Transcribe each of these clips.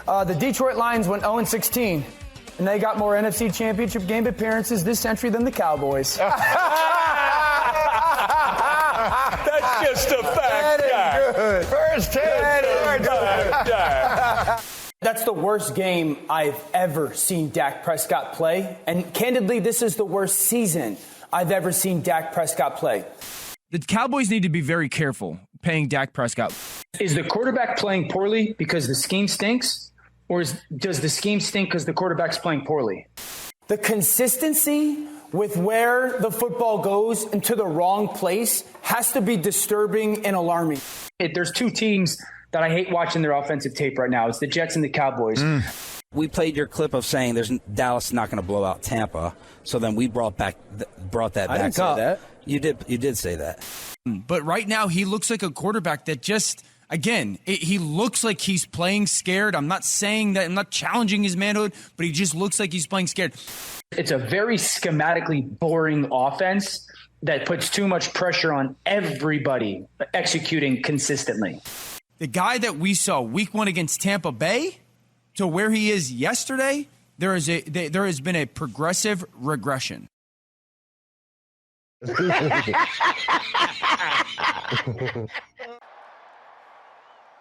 The Detroit Lions went 0-16, and they got more NFC Championship game appearances this century than the Cowboys. That's just a fact. That is good. First take. That's the worst game I've ever seen Dak Prescott play. And candidly, this is the worst season I've ever seen Dak Prescott play. The Cowboys need to be very careful paying Dak Prescott. Is the quarterback playing poorly because the scheme stinks? Or does the scheme stink because the quarterback's playing poorly? The consistency with where the football goes into the wrong place has to be disturbing and alarming. There's two teams that I hate watching their offensive tape right now. It's the Jets and the Cowboys. We played your clip of saying Dallas not going to blow out Tampa, so then we brought that back I didn't say up. that. You did say that. But right now, he looks like a quarterback that just, again, he looks like he's playing scared. I'm not saying that, I'm not challenging his manhood, but he just looks like he's playing scared. It's a very schematically boring offense that puts too much pressure on everybody executing consistently. The guy that we saw week 1 against Tampa Bay to where he is yesterday, there has been a progressive regression.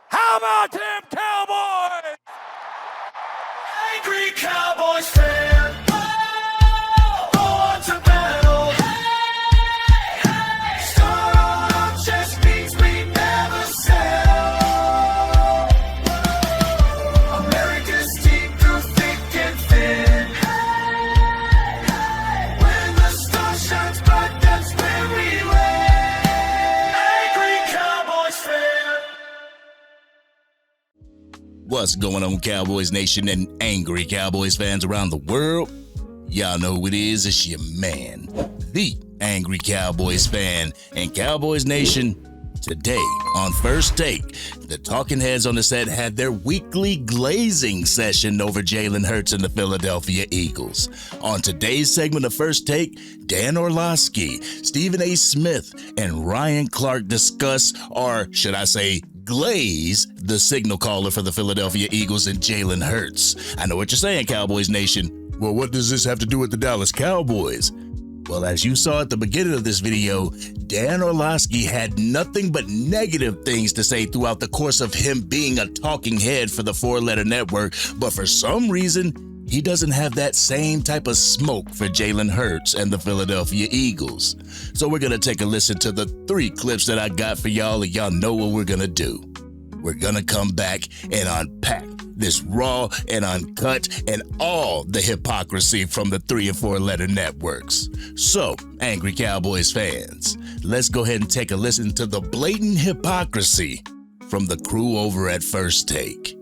How about them Cowboys? Angry Cowboys fan. Born to battle. Start on our chest beats we never sell. America's team through thick and thin. When the star shines bright, that's when we win. Angry Cowboys fan. What's going on, Cowboys Nation and Angry Cowboys fans around the world? Y'all know who it is. It's your man, the Angry Cowboys Fan. And Cowboys Nation, today on First Take, the talking heads on the set had their weekly glazing session over Jalen Hurts and the Philadelphia Eagles. On today's segment of First Take, Dan Orlovsky, Stephen A. Smith, and Ryan Clark discuss, or should I say, glaze the signal caller for the Philadelphia Eagles and Jalen Hurts. I know what you're saying, Cowboys Nation. Well, what does this have to do with the Dallas Cowboys? Well, as you saw at the beginning of this video, Dan Orlovsky had nothing but negative things to say throughout the course of him being a talking head for the four-letter network, but for some reason, he doesn't have that same type of smoke for Jalen Hurts and the Philadelphia Eagles. So we're going to take a listen to the 3 clips that I got for y'all, and y'all know what we're going to do. We're going to come back and unpack this raw and uncut and all the hypocrisy from the 3 and 4 letter networks. So, Angry Cowboys fans, let's go ahead and take a listen to the blatant hypocrisy from the crew over at First Take.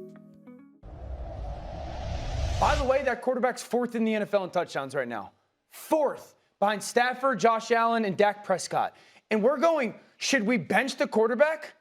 By the way, that quarterback's 4th in the NFL in touchdowns right now. 4th behind Stafford, Josh Allen, and Dak Prescott. And we're going, should we bench the quarterback?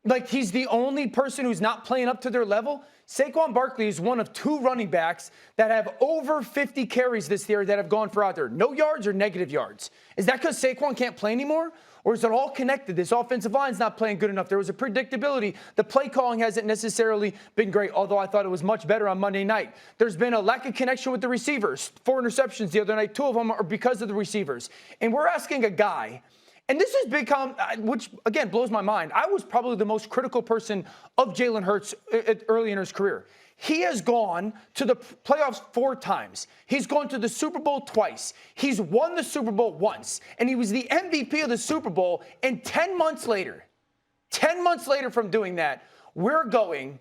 Like he's the only person who's not playing up to their level? Saquon Barkley is one of 2 running backs that have over 50 carries this year that have gone for either no yards or negative yards. Is that because Saquon can't play anymore? Or is it all connected? This offensive line's not playing good enough. There was a predictability. The play calling hasn't necessarily been great, although I thought it was much better on Monday night. There's been a lack of connection with the receivers. 4 interceptions the other night. 2 of them are because of the receivers. And we're asking a guy, and this has become, which again blows my mind. I was probably the most critical person of Jalen Hurts early in his career. He has gone to the playoffs 4 times. He's gone to the Super Bowl twice. He's won the Super Bowl once. And he was the MVP of the Super Bowl. And 10 months later from doing that, we're going,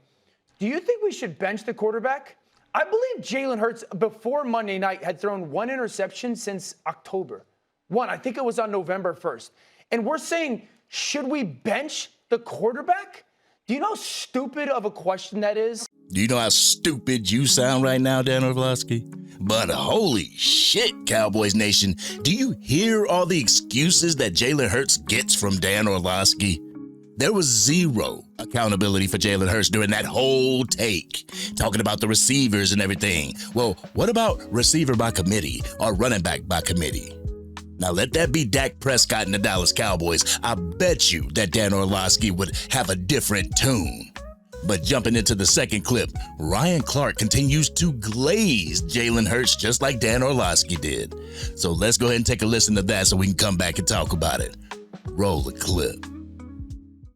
do you think we should bench the quarterback? I believe Jalen Hurts, before Monday night, had thrown 1 interception since October. 1, I think it was on November 1st. And we're saying, should we bench the quarterback? Do you know how stupid of a question that is? Do you know how stupid you sound right now, Dan Orlovsky? But holy shit, Cowboys Nation, do you hear all the excuses that Jalen Hurts gets from Dan Orlovsky? There was 0 accountability for Jalen Hurts during that whole take, talking about the receivers and everything. Well, what about receiver by committee or running back by committee? Now let that be Dak Prescott and the Dallas Cowboys. I bet you that Dan Orlovsky would have a different tune. But jumping into the second clip, Ryan Clark continues to glaze Jalen Hurts just like Dan Orlovsky did. So let's go ahead and take a listen to that so we can come back and talk about it. Roll the clip.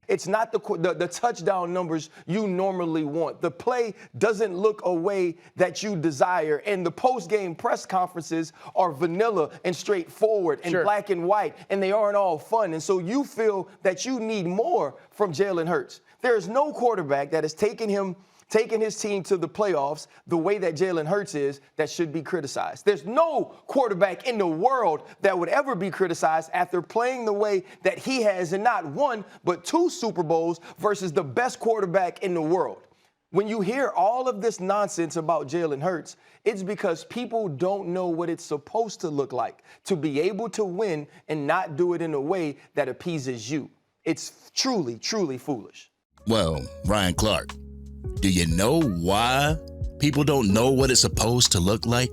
It's not the touchdown numbers you normally want. The play doesn't look a way that you desire. And the post-game press conferences are vanilla and straightforward and black and white, and they aren't all fun. And so you feel that you need more from Jalen Hurts. There is no quarterback that has taken his team to the playoffs the way that Jalen Hurts is that should be criticized. There's no quarterback in the world that would ever be criticized after playing the way that he has in not one, but 2 Super Bowls versus the best quarterback in the world. When you hear all of this nonsense about Jalen Hurts, it's because people don't know what it's supposed to look like to be able to win and not do it in a way that appeases you. It's truly, truly foolish. Well, Ryan Clark, do you know why people don't know what it's supposed to look like?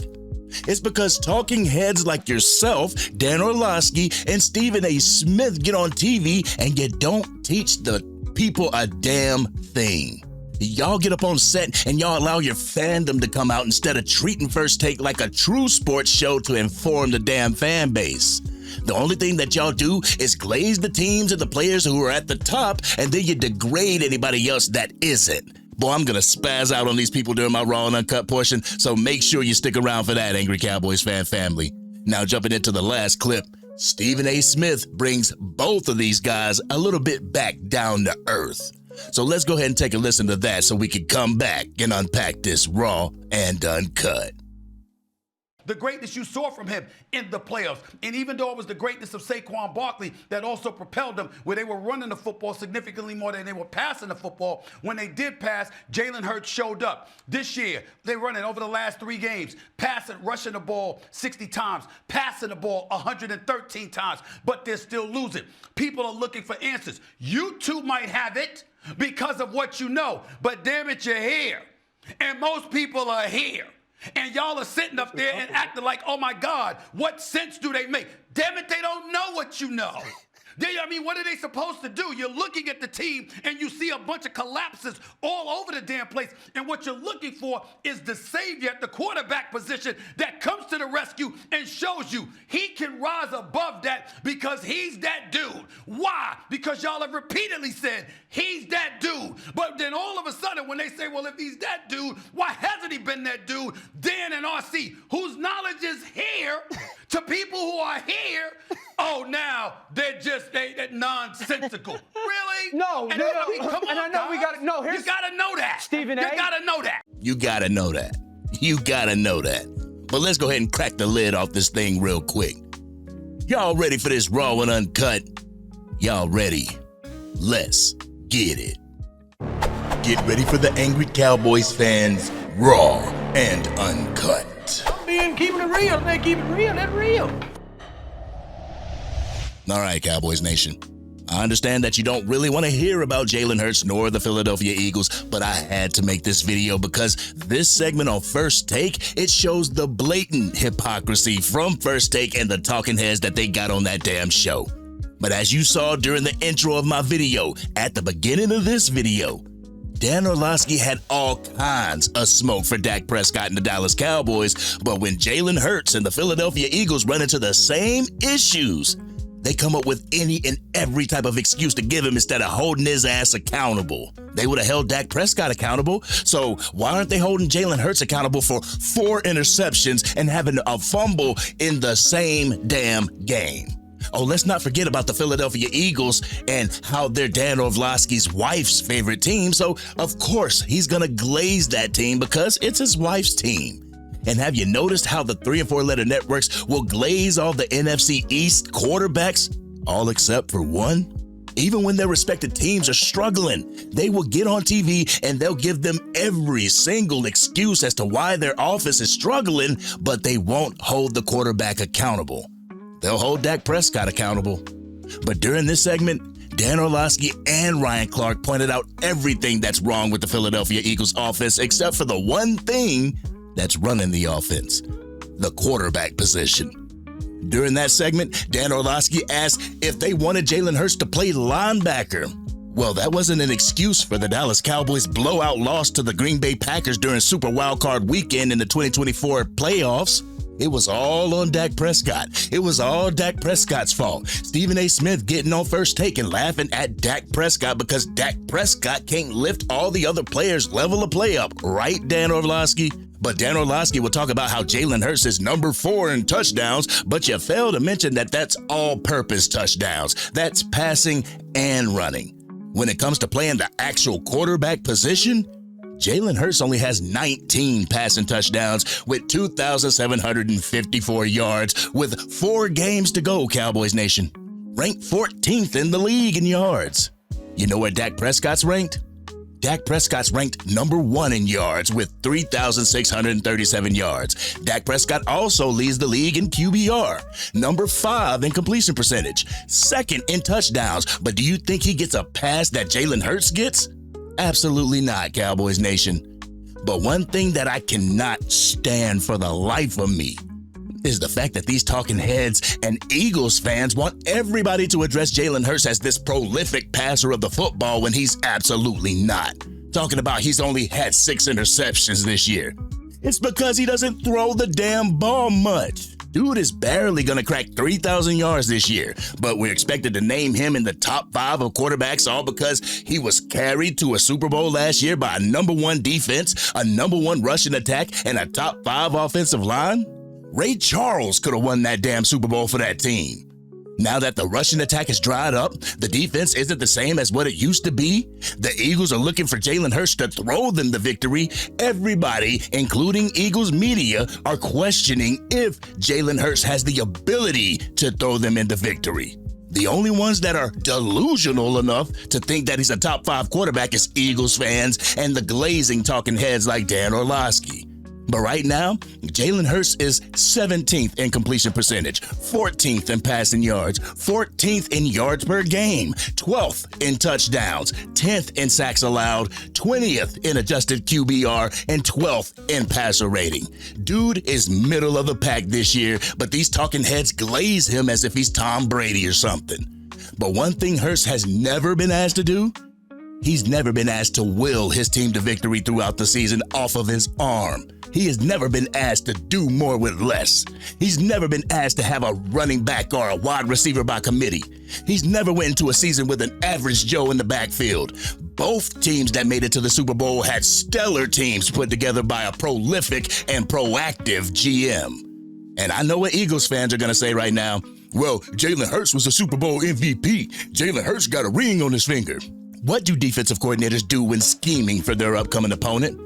It's because talking heads like yourself, Dan Orlovsky, and Stephen A. Smith get on TV and you don't teach the people a damn thing. Y'all get up on set and y'all allow your fandom to come out instead of treating First Take like a true sports show to inform the damn fan base. The only thing that y'all do is glaze the teams and the players who are at the top, and then you degrade anybody else that isn't. Boy, I'm going to spaz out on these people during my Raw and Uncut portion, so make sure you stick around for that, Angry Cowboys fan family. Now jumping into the last clip, Stephen A. Smith brings both of these guys a little bit back down to earth. So let's go ahead and take a listen to that so we can come back and unpack this Raw and Uncut. The greatness you saw from him in the playoffs. And even though it was the greatness of Saquon Barkley that also propelled them, where they were running the football significantly more than they were passing the football, when they did pass, Jalen Hurts showed up. This year, they're running over the last 3 games, rushing the ball 60 times, passing the ball 113 times, but they're still losing. People are looking for answers. You too might have it because of what you know, but damn it, you're here. And most people are here. And y'all are sitting up there and acting like, oh my God, what sense do they make? Damn it, they don't know what you know. What are they supposed to do? You're looking at the team and you see a bunch of collapses all over the damn place. And what you're looking for is the savior at the quarterback position that comes to the rescue and shows you he can rise above that because he's that dude. Why? Because y'all have repeatedly said he's that dude. But then all of a sudden when they say, well, if he's that dude, why hasn't he been that dude? Dan and RC, whose knowledge is here to people who are here, oh, now they're nonsensical. Really? No. Come on, and I know guys. we got to know. You got to know that. Stephen A. You got to know that. You gotta know that. You gotta know that. But let's go ahead and crack the lid off this thing real quick. Y'all ready for this Raw and Uncut? Y'all ready? Let's get it. Get ready for the Angry Cowboys fans Raw and Uncut. Keeping it real. They keep it real. That's real. All right, Cowboys Nation. I understand that you don't really want to hear about Jalen Hurts nor the Philadelphia Eagles, but I had to make this video because this segment on First Take, it shows the blatant hypocrisy from First Take and the talking heads that they got on that damn show. But as you saw during the intro of my video, at the beginning of this video, Dan Orlovsky had all kinds of smoke for Dak Prescott and the Dallas Cowboys, but when Jalen Hurts and the Philadelphia Eagles run into the same issues, they come up with any and every type of excuse to give him instead of holding his ass accountable. They would have held Dak Prescott accountable, so why aren't they holding Jalen Hurts accountable for 4 interceptions and having a fumble in the same damn game? Oh, let's not forget about the Philadelphia Eagles and how they're Dan Orlovsky's wife's favorite team, so of course he's gonna glaze that team because it's his wife's team. And have you noticed how the 3 and 4 letter networks will glaze all the NFC East quarterbacks, all except for one? Even when their respective teams are struggling, they will get on TV and they'll give them every single excuse as to why their offense is struggling, but they won't hold the quarterback accountable. They'll hold Dak Prescott accountable. But during this segment, Dan Orlovsky and Ryan Clark pointed out everything that's wrong with the Philadelphia Eagles offense except for the one thing that's running the offense, the quarterback position. During that segment, Dan Orlovsky asked if they wanted Jalen Hurts to play linebacker. Well, that wasn't an excuse for the Dallas Cowboys' blowout loss to the Green Bay Packers during Super Wildcard Weekend in the 2024 playoffs. It was all on Dak Prescott. It was all Dak Prescott's fault. Stephen A. Smith getting on First Take and laughing at Dak Prescott because Dak Prescott can't lift all the other players' level of play up. Right, Dan Orlovsky? But Dan Orlovsky will talk about how Jalen Hurts is number 4 in touchdowns, but you fail to mention that that's all-purpose touchdowns. That's passing and running. When it comes to playing the actual quarterback position, Jalen Hurts only has 19 passing touchdowns with 2,754 yards with 4 games to go, Cowboys Nation. Ranked 14th in the league in yards. You know where Dak Prescott's ranked? Dak Prescott's ranked number 1 in yards with 3,637 yards. Dak Prescott also leads the league in QBR, number 5 in completion percentage, 2nd in touchdowns. But do you think he gets a pass that Jalen Hurts gets? Absolutely not, Cowboys Nation. But one thing that I cannot stand for the life of me is the fact that these talking heads and Eagles fans want everybody to address Jalen Hurts as this prolific passer of the football when he's absolutely not. Talking about he's only had 6 interceptions this year. It's because he doesn't throw the damn ball much. Dude is barely gonna crack 3,000 yards this year, but we're expected to name him in the top 5 of quarterbacks all because he was carried to a Super Bowl last year by a number 1 defense, a number 1 rushing attack, and a top 5 offensive line? Ray Charles could have won that damn Super Bowl for that team. Now that the rushing attack has dried up, the defense isn't the same as what it used to be. The Eagles are looking for Jalen Hurts to throw them the victory. Everybody, including Eagles media, are questioning if Jalen Hurts has the ability to throw them into victory. The only ones that are delusional enough to think that he's a top 5 quarterback is Eagles fans and the glazing talking heads like Dan Orlovsky. But right now, Jalen Hurts is 17th in completion percentage, 14th in passing yards, 14th in yards per game, 12th in touchdowns, 10th in sacks allowed, 20th in adjusted QBR, and 12th in passer rating. Dude is middle of the pack this year, but these talking heads glaze him as if he's Tom Brady or something. But one thing Hurts has never been asked to do, he's never been asked to will his team to victory throughout the season off of his arm. He has never been asked to do more with less. He's never been asked to have a running back or a wide receiver by committee. He's never went into a season with an average Joe in the backfield. Both teams that made it to the Super Bowl had stellar teams put together by a prolific and proactive GM. And I know what Eagles fans are going to say right now. Well, Jalen Hurts was a Super Bowl MVP. Jalen Hurts got a ring on his finger. What do defensive coordinators do when scheming for their upcoming opponent?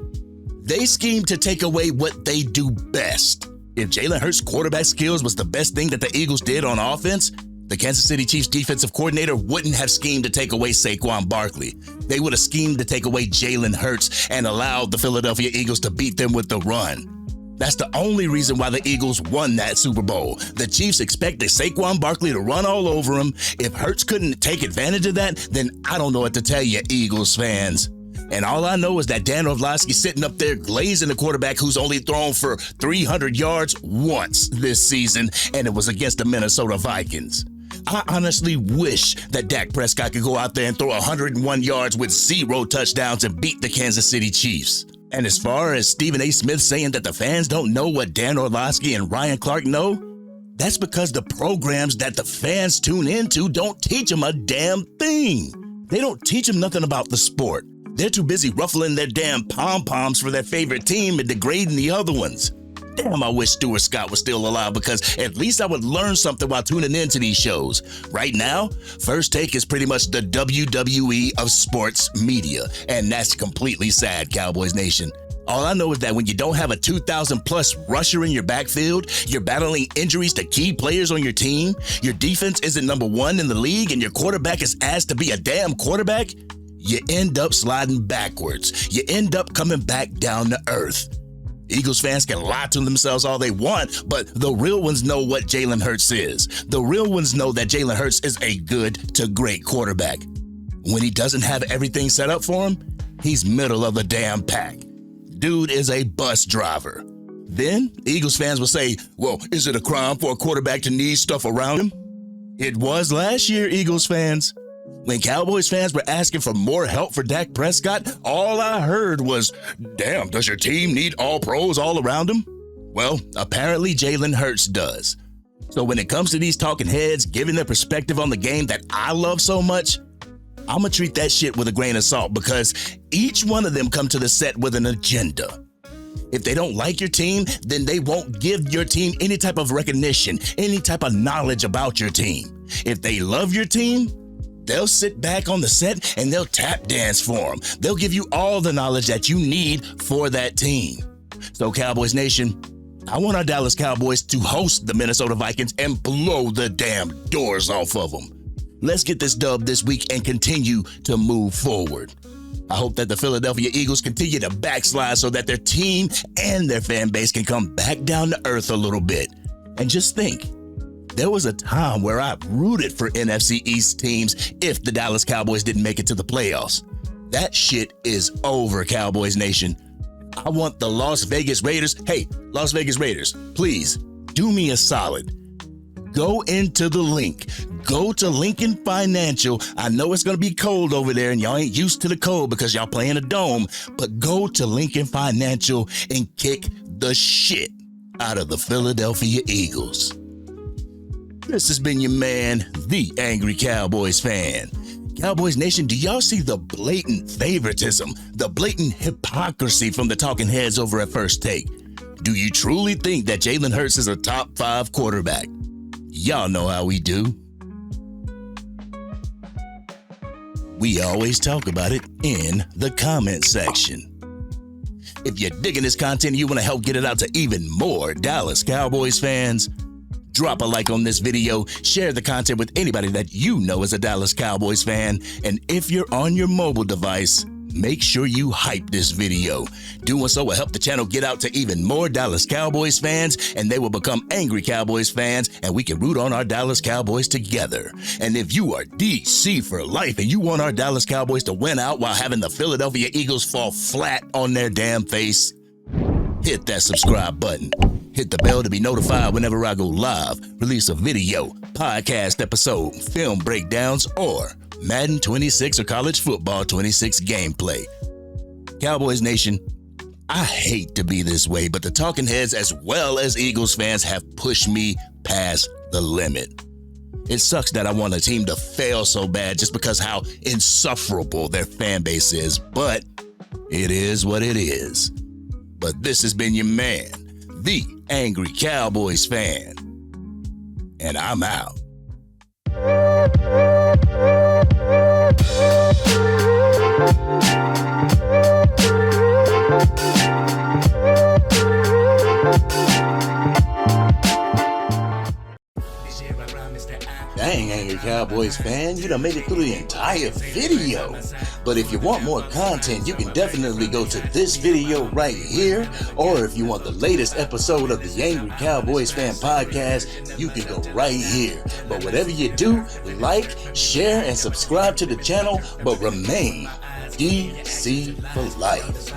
They scheme to take away what they do best. If Jalen Hurts' quarterback skills was the best thing that the Eagles did on offense, the Kansas City Chiefs defensive coordinator wouldn't have schemed to take away Saquon Barkley. They would have schemed to take away Jalen Hurts and allowed the Philadelphia Eagles to beat them with the run. That's the only reason why the Eagles won that Super Bowl. The Chiefs expected Saquon Barkley to run all over him. If Hurts couldn't take advantage of that, then I don't know what to tell you, Eagles fans. And all I know is that Dan Orlovsky's sitting up there glazing a quarterback who's only thrown for 300 yards once this season, and it was against the Minnesota Vikings. I honestly wish that Dak Prescott could go out there and throw 101 yards with 0 touchdowns and beat the Kansas City Chiefs. And as far as Stephen A. Smith saying that the fans don't know what Dan Orlovsky and Ryan Clark know, that's because the programs that the fans tune into don't teach them a damn thing. They don't teach them nothing about the sport. They're too busy ruffling their damn pom-poms for their favorite team and degrading the other ones. Damn, I wish Stuart Scott was still alive because at least I would learn something while tuning into these shows. Right now, First Take is pretty much the WWE of sports media, and that's completely sad, Cowboys Nation. All I know is that when you don't have a 2,000-plus rusher in your backfield, you're battling injuries to key players on your team, your defense isn't number 1 in the league, and your quarterback is asked to be a damn quarterback, you end up sliding backwards. You end up coming back down to earth. Eagles fans can lie to themselves all they want, but the real ones know what Jalen Hurts is. The real ones know that Jalen Hurts is a good to great quarterback. When he doesn't have everything set up for him, he's middle of the damn pack. Dude is a bus driver. Then Eagles fans will say, well, is it a crime for a quarterback to need stuff around him? It was last year, Eagles fans. When Cowboys fans were asking for more help for Dak Prescott, all I heard was, damn, does your team need all pros all around him? Well, apparently Jalen Hurts does. So when it comes to these talking heads giving their perspective on the game that I love so much, I'm going to treat that shit with a grain of salt because each one of them come to the set with an agenda. If they don't like your team, then they won't give your team any type of recognition, any type of knowledge about your team. If they love your team, they'll sit back on the set and they'll tap dance for them. They'll give you all the knowledge that you need for that team. So Cowboys Nation, I want our Dallas Cowboys to host the Minnesota Vikings and blow the damn doors off of them. Let's get this dub this week and continue to move forward. I hope that the Philadelphia Eagles continue to backslide so that their team and their fan base can come back down to earth a little bit. And just think, there was a time where I rooted for NFC East teams if the Dallas Cowboys didn't make it to the playoffs. That shit is over, Cowboys Nation. I want the Las Vegas Raiders. Hey, Las Vegas Raiders, please do me a solid. Go into the link. Go to Lincoln Financial. I know it's going to be cold over there and y'all ain't used to the cold because y'all play in a dome, but go to Lincoln Financial and kick the shit out of the Philadelphia Eagles. This has been your man, the Angry Cowboys Fan. Cowboys Nation, do y'all see the blatant favoritism, the blatant hypocrisy from the talking heads over at First Take? Do you truly think that Jalen Hurts is a top 5 quarterback? Y'all know how we do. We always talk about it in the comment section. If you're digging this content and you want to help get it out to even more Dallas Cowboys fans, drop a like on this video, share the content with anybody that you know is a Dallas Cowboys fan, and if you're on your mobile device, make sure you hype this video. Doing so will help the channel get out to even more Dallas Cowboys fans, and they will become Angry Cowboys fans, and we can root on our Dallas Cowboys together. And if you are DC for life and you want our Dallas Cowboys to win out while having the Philadelphia Eagles fall flat on their damn face, hit that subscribe button. Hit the bell to be notified whenever I go live, release a video, podcast episode, film breakdowns, or Madden 26 or College Football 26 gameplay. Cowboys Nation, I hate to be this way, but the talking heads as well as Eagles fans have pushed me past the limit. It sucks that I want a team to fail so bad just because how insufferable their fan base is, but it is what it is. But this has been your man, the Angry Cowboys Fan, and I'm out. Dang, Angry Cowboys fan, you done made it through the entire video. But if you want more content, you can definitely go to this video right here. Or if you want the latest episode of the Angry Cowboys Fan podcast, you can go right here. But whatever you do, like, share, and subscribe to the channel, but remain DC for life.